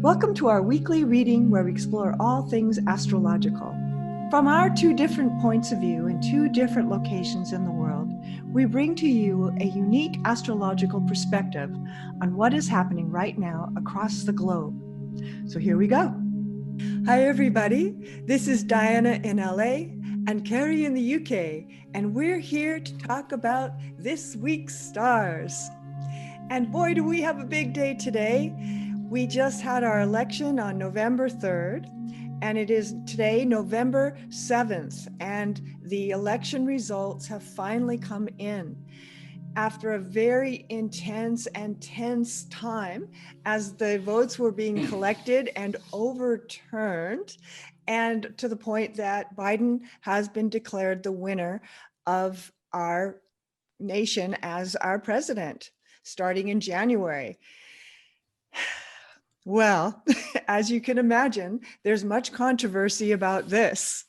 Welcome to our weekly reading where we explore all things astrological. From our two different points of view in two different locations in the world, we bring to you a unique astrological perspective on what is happening right now across the globe. So here we go. Hi everybody, this is Diana in LA and Cary in the UK, and we're here to talk about this week's stars. And boy, do we have a big day today. We just had our election on November 3rd, and it is today, November 7th, and the election results have finally come in after a very intense and tense time as the votes were being collected and overturned, and to the point that Biden has been declared the winner of our nation as our president starting in January. Well, as you can imagine, there's much controversy about this.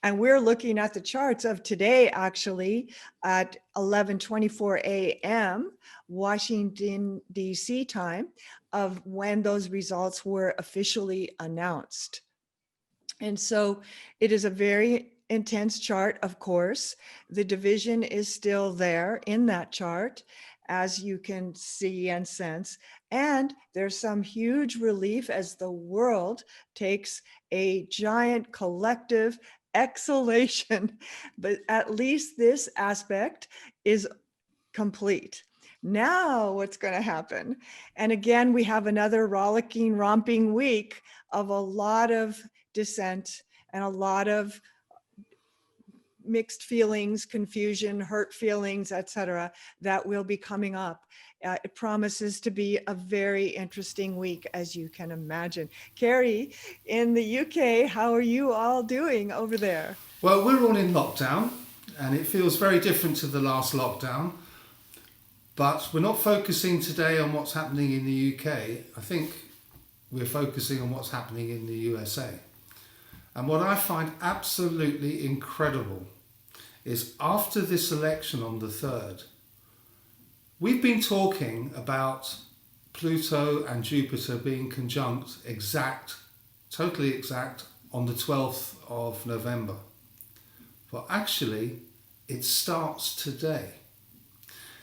And we're looking at the charts of today, actually, at 11:24 a.m. Washington, D.C. time, of when those results were officially announced. And so it is a very intense chart, of course. The division is still there in that chart, as you can see and sense. And there's some huge relief as the world takes a giant collective exhalation, but at least this aspect is complete. Now what's going to happen? And again, we have another rollicking, romping week of a lot of dissent and a lot of mixed feelings, confusion, hurt feelings, etc., that will be coming up. It promises to be a very interesting week, as you can imagine. Cary, in the UK, how are you all doing over there? Well, we're all in lockdown, and it feels very different to the last lockdown. But we're not focusing today on what's happening in the UK. I think we're focusing on what's happening in the USA. And what I find absolutely incredible is after this election on the 3rd, we've been talking about Pluto and Jupiter being conjunct totally exact on the 12th of November. Well, actually, it starts today.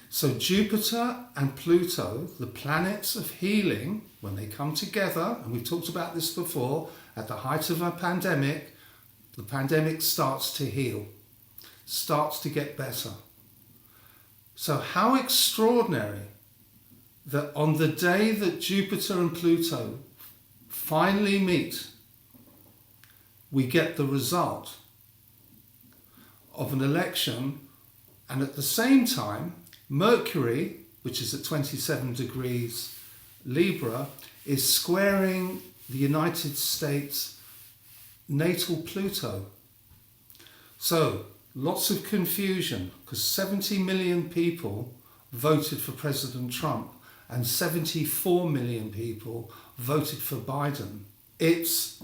So Jupiter and Pluto, the planets of healing, when they come together, and we've talked about this before, at the height of a pandemic, the pandemic starts to heal, starts to get better. So how extraordinary that on the day that Jupiter and Pluto finally meet, we get the result of an election, and at the same time, Mercury, which is at 27 degrees Libra, is squaring the United States natal Pluto. So lots of confusion because 70 million people voted for President Trump and 74 million people voted for Biden. It's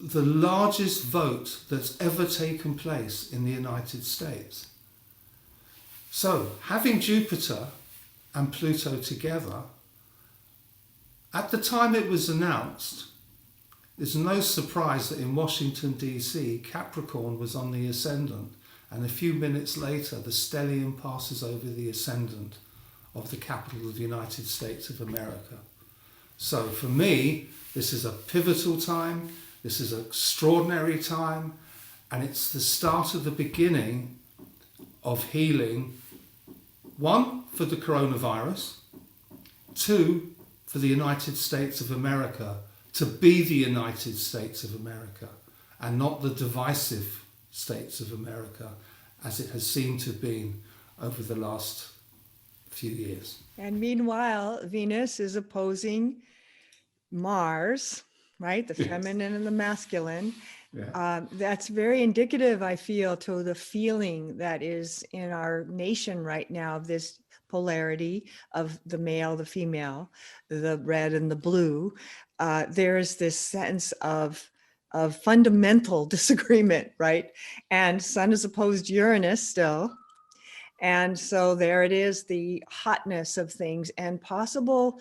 the largest vote that's ever taken place in the United States. So having Jupiter and Pluto together, at the time it was announced, it's no surprise that in Washington, D.C., Capricorn was on the ascendant, and a few minutes later, the stellium passes over the ascendant of the capital of the United States of America. So for me, this is a pivotal time, this is an extraordinary time, and it's the start of the beginning of healing, one, for the coronavirus, two, for the United States of America to be the United States of America and not the divisive States of America as it has seemed to have been over the last few years. And meanwhile, Venus is opposing Mars, right? The feminine and the masculine. Yeah. That's very indicative, I feel, to the feeling that is in our nation right now of this polarity of the male, the female, the red and the blue. There is this sense of fundamental disagreement, right? And Sun is opposed Uranus still. And so there it is, the hotness of things and possible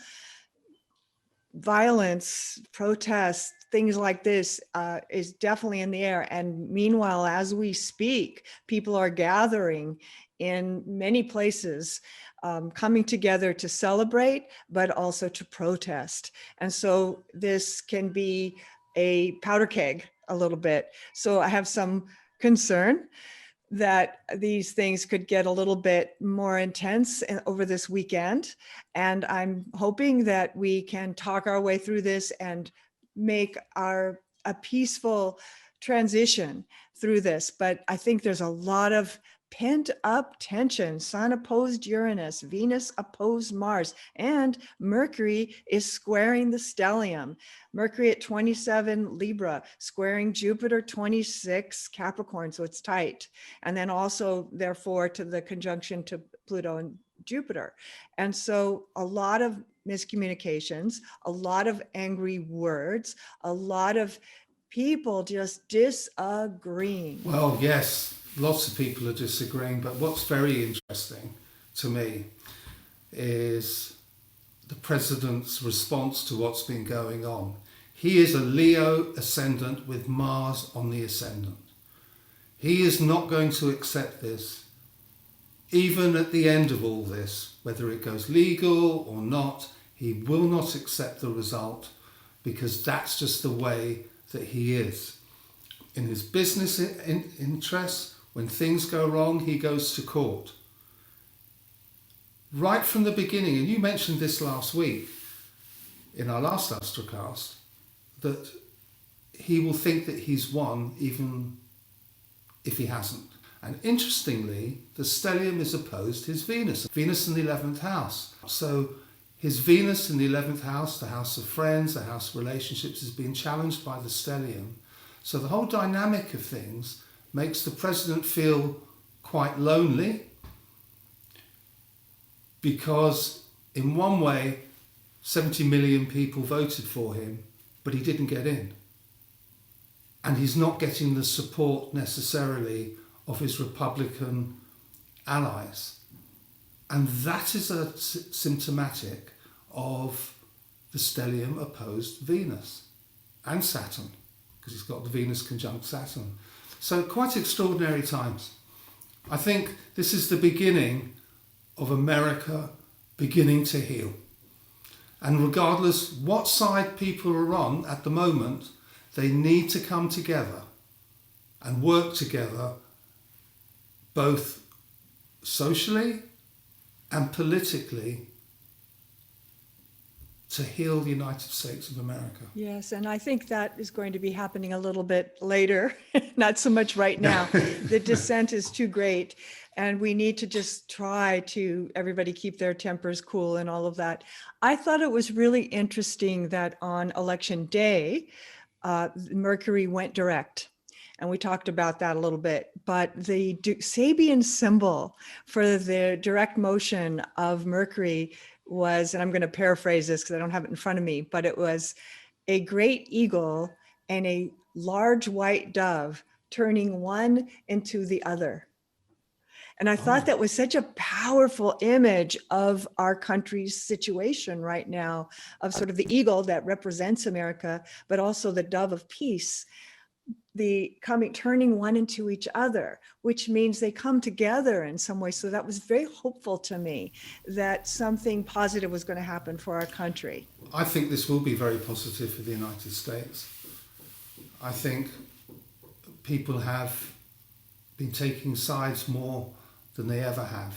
violence, protests, things like this is definitely in the air. And meanwhile, as we speak, people are gathering in many places, coming together to celebrate, but also to protest. And so this can be a powder keg a little bit. So I have some concern that these things could get a little bit more intense over this weekend. And I'm hoping that we can talk our way through this and make a peaceful transition through this. But I think there's a lot of pent up tension. Sun opposed Uranus, Venus opposed Mars, and Mercury is squaring the stellium. Mercury at 27 Libra, squaring Jupiter 26 Capricorn, so it's tight. And then also, therefore, to the conjunction to Pluto and Jupiter. And so a lot of miscommunications, a lot of angry words, a lot of people just disagreeing. Well, yes, lots of people are disagreeing, but what's very interesting to me is the president's response to what's been going on. He is a Leo ascendant with Mars on the ascendant. He is not going to accept this, even at the end of all this, whether it goes legal or not. He will not accept the result, because that's just the way that he is. In his business interests, when things go wrong, he goes to court. Right from the beginning, and you mentioned this last week in our last Astrocast, that he will think that he's won even if he hasn't. And interestingly, the stellium is opposed his Venus. Venus in the 11th house. So his Venus in the 11th house, the house of friends, the house of relationships, is being challenged by the stellium. So the whole dynamic of things makes the president feel quite lonely, because in one way, 70 million people voted for him, but he didn't get in. And he's not getting the support necessarily of his Republican allies. And that is symptomatic of the stellium opposed Venus and Saturn, because he's got the Venus conjunct Saturn. So quite extraordinary times. I think this is the beginning of America beginning to heal. And regardless what side people are on at the moment, they need to come together and work together, both socially and politically, to heal the United States of America. Yes, and I think that is going to be happening a little bit later, not so much right now. The descent is too great, and we need to just try to, everybody keep their tempers cool and all of that. I thought it was really interesting that on election day, Mercury went direct. And we talked about that a little bit, but the Sabian symbol for the direct motion of Mercury was, and I'm going to paraphrase this because I don't have it in front of me, but it was a great eagle and a large white dove turning one into the other. And I thought that was such a powerful image of our country's situation right now, of sort of the eagle that represents America, but also the dove of peace, turning one into each other, which means they come together in some way. So that was very hopeful to me that something positive was going to happen for our country. I think this will be very positive for the United States. I think people have been taking sides more than they ever have.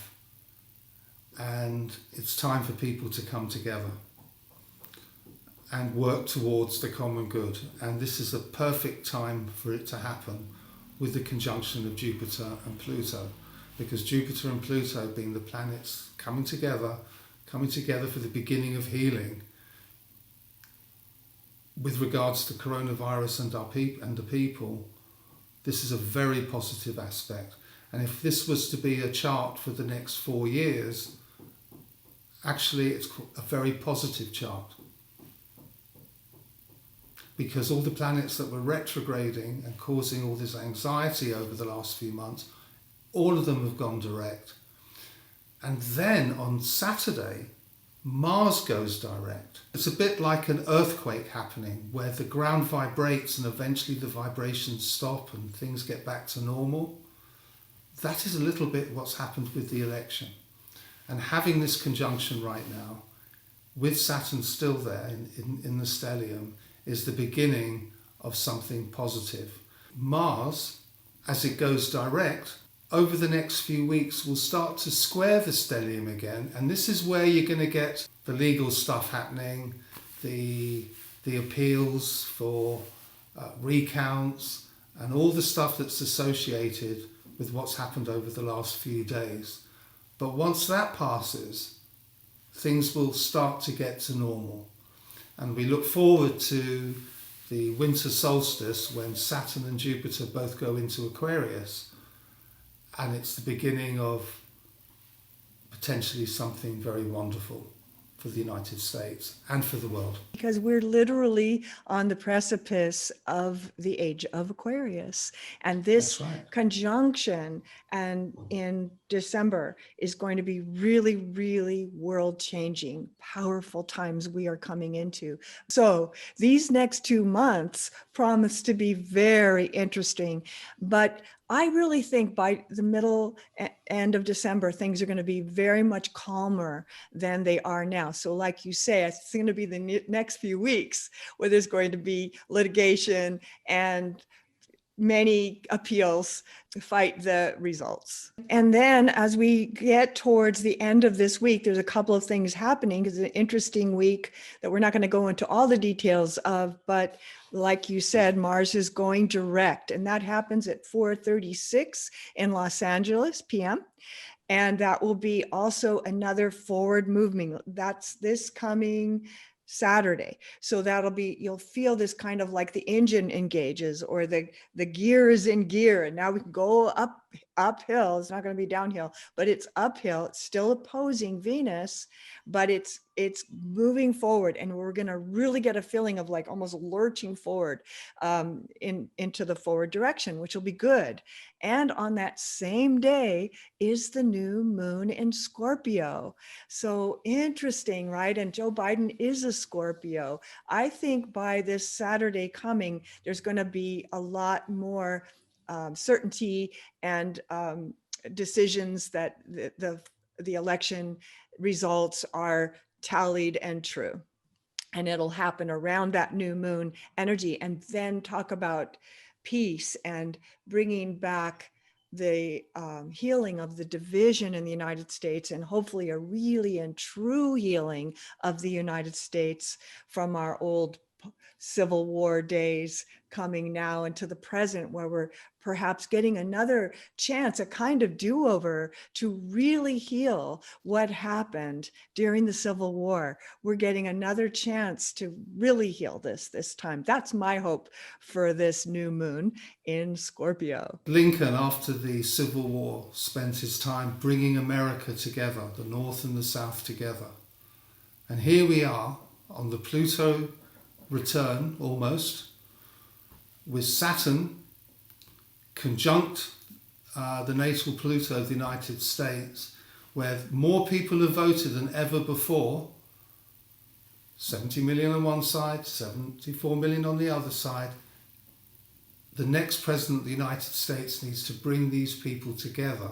And it's time for people to come together and work towards the common good. And this is a perfect time for it to happen with the conjunction of Jupiter and Pluto, because Jupiter and Pluto being the planets coming together for the beginning of healing with regards to coronavirus and the people. This is a very positive aspect. And if this was to be a chart for the next 4 years, actually it's a very positive chart, because all the planets that were retrograding and causing all this anxiety over the last few months, all of them have gone direct. And then on Saturday, Mars goes direct. It's a bit like an earthquake happening where the ground vibrates and eventually the vibrations stop and things get back to normal. That is a little bit what's happened with the election. And having this conjunction right now, with Saturn still there in the stellium, is the beginning of something positive. Mars, as it goes direct, over the next few weeks will start to square the stellium again, and this is where you're going to get the legal stuff happening, the appeals for recounts, and all the stuff that's associated with what's happened over the last few days. But once that passes, things will start to get to normal. And we look forward to the winter solstice when Saturn and Jupiter both go into Aquarius. And it's the beginning of potentially something very wonderful for the United States and for the world. Because we're literally on the precipice of the age of Aquarius. And this That's right. conjunction and in December is going to be really, really world-changing, powerful times we are coming into. So these next 2 months promise to be very interesting, but I really think by the middle end of December, things are going to be very much calmer than they are now. So like you say, it's going to be the next few weeks where there's going to be litigation and many appeals to fight the results. And then as we get towards the end of this week, there's a couple of things happening. It's an interesting week that we're not going to go into all the details of, but like you said, Mars is going direct, and that happens at 4:36 in Los Angeles p.m. And that will be also another forward movement. That's this coming Saturday. So that'll be, you'll feel this kind of like the engine engages or the gear is in gear. And now we can go uphill. It's not going to be downhill, but it's uphill. It's still opposing Venus, but it's moving forward. And we're going to really get a feeling of like almost lurching forward into the forward direction, which will be good. And on that same day is the new moon in Scorpio. So interesting, right? And Joe Biden is a Scorpio. I think by this Saturday coming, there's going to be a lot more certainty and decisions that the election results are tallied and true. And it'll happen around that new moon energy. And then talk about peace and bringing back the healing of the division in the United States, and hopefully a really and true healing of the United States from our old Civil War days coming now into the present, where we're perhaps getting another chance, a kind of do-over to really heal what happened during the Civil War. We're getting another chance to really heal this time. That's my hope for this new moon in Scorpio. Lincoln, after the Civil War, spent his time bringing America together, the North and the South together. And here we are on the Pluto return almost, with Saturn conjunct the natal Pluto of the United States, where more people have voted than ever before. 70 million on one side, 74 million on the other side. The next president of the United States needs to bring these people together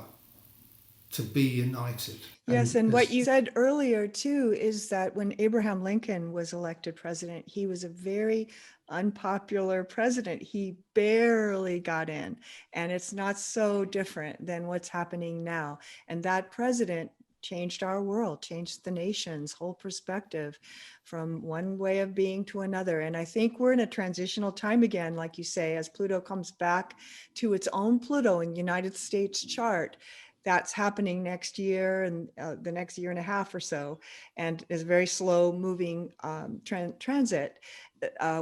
to be united. Yes, and what you said earlier too is that when Abraham Lincoln was elected president, he was a very unpopular president. He barely got in, and it's not so different than what's happening now. And that president changed our world, changed the nation's whole perspective from one way of being to another. And I think we're in a transitional time again, like you say, as Pluto comes back to its own Pluto in the United States chart. That's happening next year and the next year and a half or so, and is a very slow moving transit.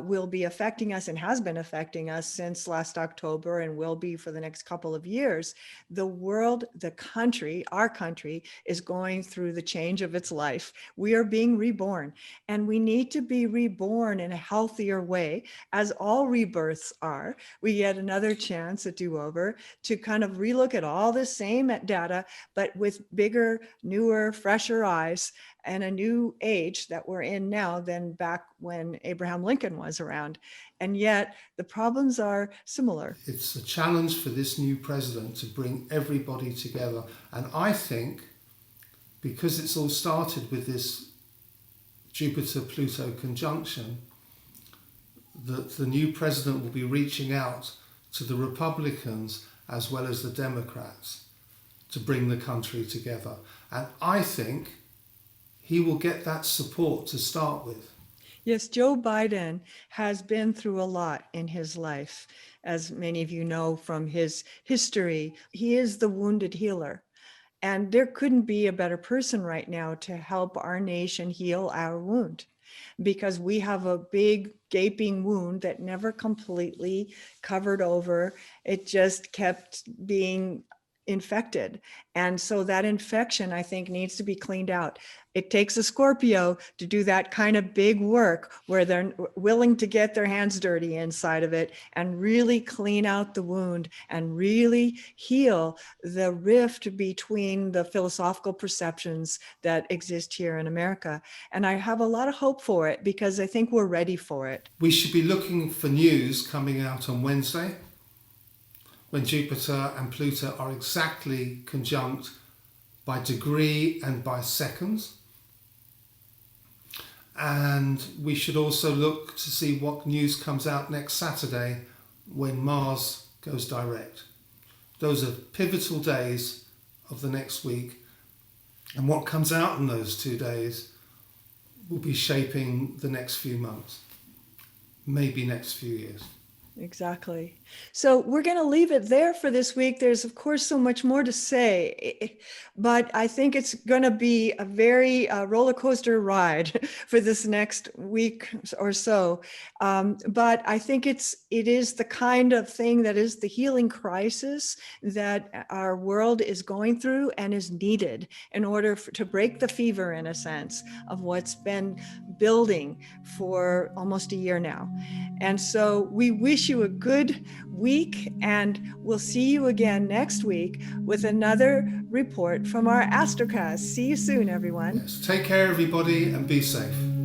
Will be affecting us and has been affecting us since last October and will be for the next couple of years. The world, the country, our country is going through the change of its life. We are being reborn, and we need to be reborn in a healthier way, as all rebirths are. We get another chance, a do-over, to kind of relook at all the same data, but with bigger, newer, fresher eyes, and a new age that we're in now than back when Abraham Lincoln was around. And yet the problems are similar. It's a challenge for this new president to bring everybody together. And I think because it's all started with this Jupiter-Pluto conjunction, that the new president will be reaching out to the Republicans as well as the Democrats to bring the country together. And I think he will get that support to start with. Yes, Joe Biden has been through a lot in his life. As many of you know from his history, he is the wounded healer. And there couldn't be a better person right now to help our nation heal our wound, because we have a big gaping wound that never completely covered over. It just kept being infected. And so that infection, I think, needs to be cleaned out. It takes a Scorpio to do that kind of big work where they're willing to get their hands dirty inside of it and really clean out the wound and really heal the rift between the philosophical perceptions that exist here in America. And I have a lot of hope for it because I think we're ready for it. We should be looking for news coming out on Wednesday, when Jupiter and Pluto are exactly conjunct by degree and by seconds. And we should also look to see what news comes out next Saturday when Mars goes direct. Those are pivotal days of the next week. And what comes out in those 2 days will be shaping the next few months, maybe next few years. Exactly. So we're going to leave it there for this week. There's, of course, so much more to say, but I think it's going to be a very roller coaster ride for this next week or so. But I think it is the kind of thing that is the healing crisis that our world is going through and is needed in order to break the fever, in a sense, of what's been building for almost a year now. And so we wish you a good week, and we'll see you again next week with another report from our Astrocast. See you soon, everyone. Yes. Take care, everybody, and be safe.